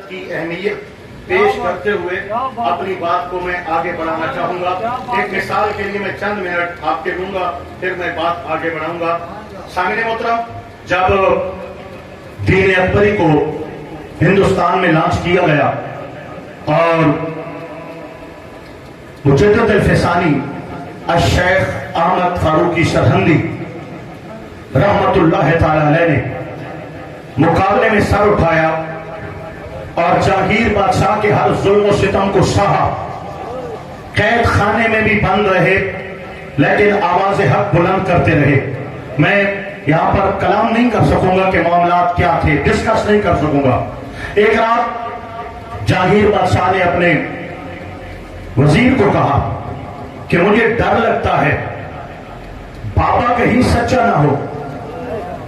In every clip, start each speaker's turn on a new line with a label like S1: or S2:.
S1: کی اہمیت پیش کرتے ہوئے اپنی بات کو میں آگے بڑھانا چاہوں گا. ایک مثال کے لیے میں چند منٹ آپ کے دوں گا، پھر میں بات آگے بڑھاؤں گا. سامعین محترم، جب دین اکبری کو ہندوستان میں لانچ کیا گیا اور مجدد الفسانی الشیخ احمد فاروقی سرہندی رحمت اللہ تعالی علیہ نے مقابلے میں سر اٹھایا اور جہانگیر بادشاہ کے ہر ظلم و ستم کو سہا، قید خانے میں بھی بند رہے لیکن آواز حق بلند کرتے رہے. میں یہاں پر کلام نہیں کر سکوں گا کہ معاملات کیا تھے، ڈسکس نہیں کر سکوں گا. ایک رات جہانگیر بادشاہ نے اپنے وزیر کو کہا کہ مجھے ڈر لگتا ہے بابا کہیں سچا نہ ہو.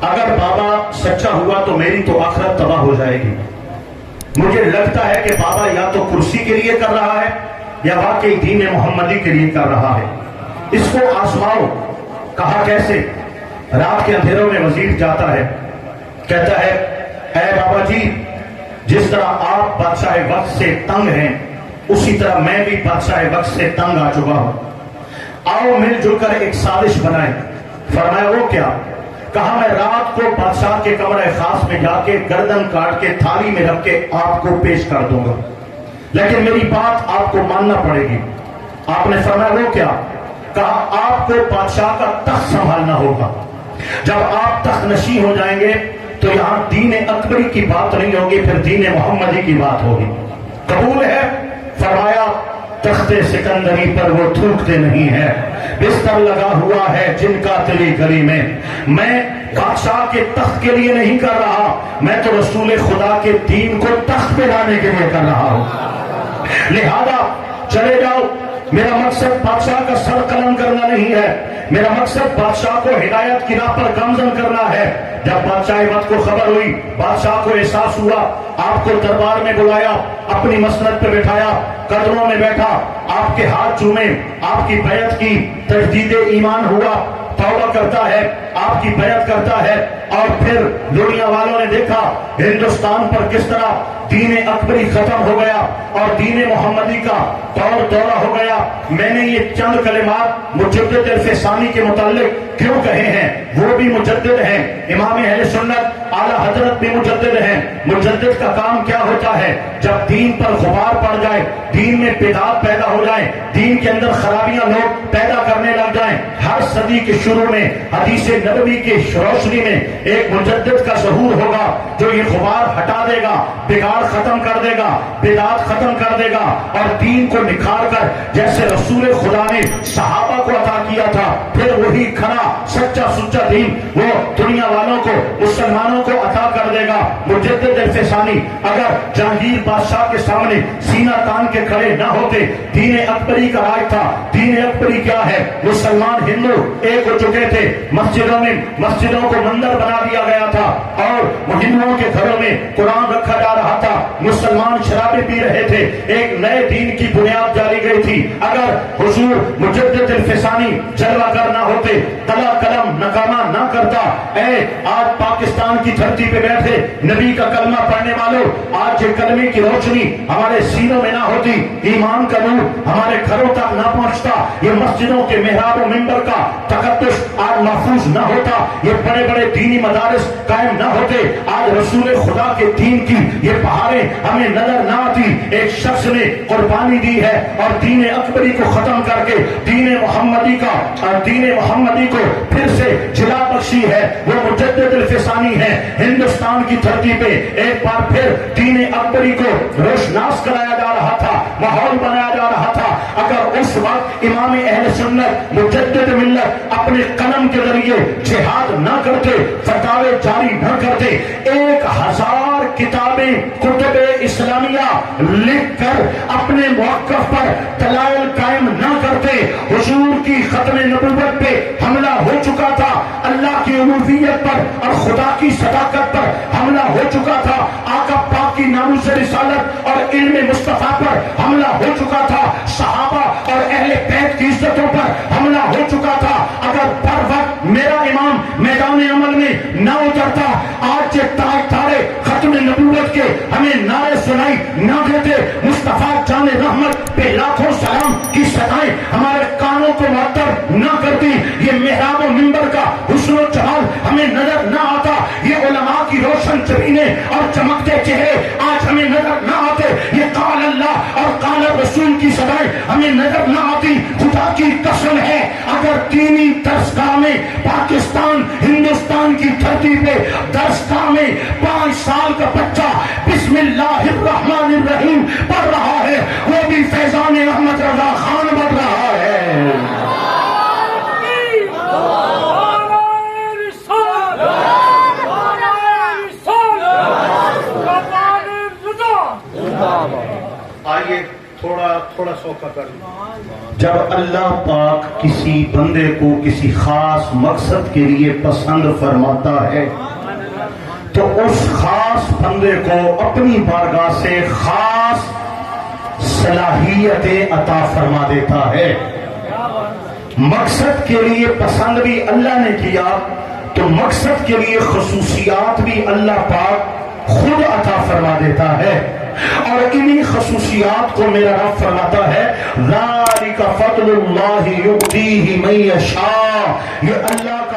S1: اگر بابا سچا ہوا تو میری تو آخرت تباہ ہو جائے گی. مجھے لگتا ہے کہ بابا یا تو کرسی کے لیے کر رہا ہے یا واقعی دین محمدی کے لیے کر رہا ہے. اس کو آزماؤ. کہا کیسے؟ رات کے اندھیروں میں وزیر جاتا ہے، کہتا ہے اے بابا جی، جس طرح آپ بادشاہ وقت سے تنگ ہیں اسی طرح میں بھی بادشاہ وقت سے تنگ آ چکا ہوں. آؤ مل جل کر ایک سازش بنائیں. فرمایا وہ کیا؟ کہا میں رات کو بادشاہ کے کمرے خاص میں جا کے گردن کاٹ کے تھالی میں رکھ کے آپ کو پیش کر دوں گا، لیکن میری بات آپ کو ماننا پڑے گی. آپ نے فرمایا وہ کیا؟ کہا آپ کو بادشاہ کا تخت سنبھالنا ہوگا. جب آپ تخت نشین ہو جائیں گے تو یہاں دین اکبری کی بات نہیں ہوگی، پھر دین محمدی کی بات ہوگی. قبول ہے؟ فرمایا تخت سکندری پر وہ تھوکتے نہیں ہے، بستر لگا ہوا ہے جن کا تیری گلی میں. میں بادشاہ کے تخت کے لیے نہیں کر رہا، میں تو رسول خدا کے دین کو تخت پہ لانے کے لیے کر رہا ہوں. لہذا چلے جاؤ. میرا مقصد بادشاہ کا سر قلم کرنا نہیں ہے، میرا مقصد بادشاہ کو ہدایت کی راہ پر گامزن کرنا ہے. جب بادشاہ وقت کو خبر ہوئی، بادشاہ کو احساس ہوا، آپ کو دربار میں بلایا، اپنی مسند پہ بٹھایا، قدموں میں بیٹھا، آپ کے ہاتھ چومے، آپ کی بیعت کی، تجدید ایمان ہوا، توبہ کرتا ہے، آپ کی بیعت کرتا ہے. اور پھر دنیا والوں نے دیکھا ہندوستان پر کس طرح دین اکبری ختم ہو گیا اور دین محمدی کا دور دورہ ہو گیا. میں نے یہ چند کلمات مجدد الفسانی کے متعلق کیوں کہے ہیں؟ وہ بھی مجدد ہیں، امام اہل سنت اعلیٰ حضرت بھی مجدد ہیں. مجدد کا کام کیا ہوتا ہے؟ جب دین پر غبار پڑ جائے، دین میں بدعات پیدا ہو جائیں، دین کے اندر خرابیاں لوگ پیدا کرنے لگ جائیں، ہر صدی کے شروع میں حدیث نبوی کی روشنی میں ایک مجدد کا ظہور ہوگا جو یہ غبار ہٹا دے گا، بگاڑ ختم کر دے گا، بدعات ختم کر دے گا اور دین کو نکھار کر جیسے رسول خدا نے صحابہ کو عطا کیا تھا، پھر وہی کھڑا سچا سچا دین وہ دنیا والوں کو، مسلمانوں کو عطا کر دے گا. مجدد الفسانی اگر جہانگیر بادشاہ کے سامنے سینہ تان کے کھڑے نہ ہوتے، دین اکبری کا راج تھا. دین اکبری کیا ہے؟ مسلمان ہندو ایک ہو چکے تھے، مسجدوں میں مسجدوں کو مندر بنا دیا گیا تھا اور ہندوؤں کے گھروں میں قرآن رکھا جا رہا تھا. مسلمان شرابیں پی رہے تھے، ایک نئے دین کی بنیاد ڈالی گئی تھی. اگر حضور مجدد الفسانی جلوہ گر نہ ہوتے، قلم قلم ناکامہ نہ کرتا. اے آج پاکستان کی دھرتی پہ بیٹھے نبی کا کلمہ پڑھنے والوں، آج یہ کلمے کی روشنی ہمارے سینوں میں نہ ہوتی، ایمان کا نور ہمارے گھروں تک نہ پہنچتا، یہ مسجدوں کے محراب و منبر کا تقدس آج محفوظ نہ ہوتا، یہ بڑے بڑے دینی مدارس قائم نہ ہوتے، آج رسول خدا کے دین کی یہ پہاڑیں ہمیں نظر نہ آتی. ایک شخص نے قربانی دی ہے اور دین اکبری کو ختم کر کے دین محمدی کا اور دین محمدی کو پھر سے جلا بخشی ہے. وہ مجدد الفسانی ہے. ہندوستان کی دھرتی پہ ایک بار پھر دین اکبری کو روشناس کرایا جا رہا تھا، ماحول بنایا جا رہا تھا. اگر اس وقت امام اہل سنت مجدد ملت اپنے قلم کے ذریعے جہاد نہ کرتے، فتاوے جاری نہ کرتے، 1000 کتابیں کتب اسلامیہ لکھ کر اپنے موقف پر دلائل قائم نہ کرتے، حضور کی ختم نبوت پہ حملہ ہو چکا تھا، اللہ کی الوہیت پر اور خدا کی صداقت پر حملہ ہو چکا تھا، آقا پاک کی ناموس رسالت اور علم مصطفیٰ پر حملہ ہو چکا تھا، صحابہ اور اہل بیت کی عزتوں پر حملہ ہو چکا تھا. اگر پر وقت میرا امام میدان عمل میں نہ اترتا، آج یہ تارے ختم نبوت کے ہمیں نعرے سنائی نہ دیتے، مصطفیٰ جان رحمت پہ لاکھوں سلام کی صدائیں ہمارے کانوں کو معطر نہ کرتی، یہ محراب و منبر کا حسن و جمال ہمیں نظر نہ آتا، یہ علماء کی روشن چبینے اور چمکتے چہرے آج ہمیں نظر نہ آتے، یہ قال اللہ اور قال رسول کی صدائیں ہمیں نظر نہ آتی۔ خدا کی قسم ہے اگر دینی درسگاہ میں پاکستان ہندوستان کی دھرتی پہ درسگاہ میں 5 سال کا بچہ بسم اللہ الرحمن الرحیم پڑھ رہا ہے، وہ بھی فیضان احمد رضا خان پڑھ رہا ہے۔ آئیے تھوڑا سوکھا کر لیں۔ جب اللہ پاک کسی بندے کو کسی خاص مقصد کے لیے پسند فرماتا ہے تو اس خاص بندے کو اپنی بارگاہ سے خاص صلاحیتیں عطا فرما دیتا ہے۔ مقصد کے لیے پسند بھی اللہ نے کیا تو مقصد کے لیے خصوصیات بھی اللہ پاک خود عطا فرما دیتا ہے، اور انہی خصوصیات کو میرا رب فرماتا ہے ذالک فضل اللہ یؤتیہ من یشاء، یہ اللہ کا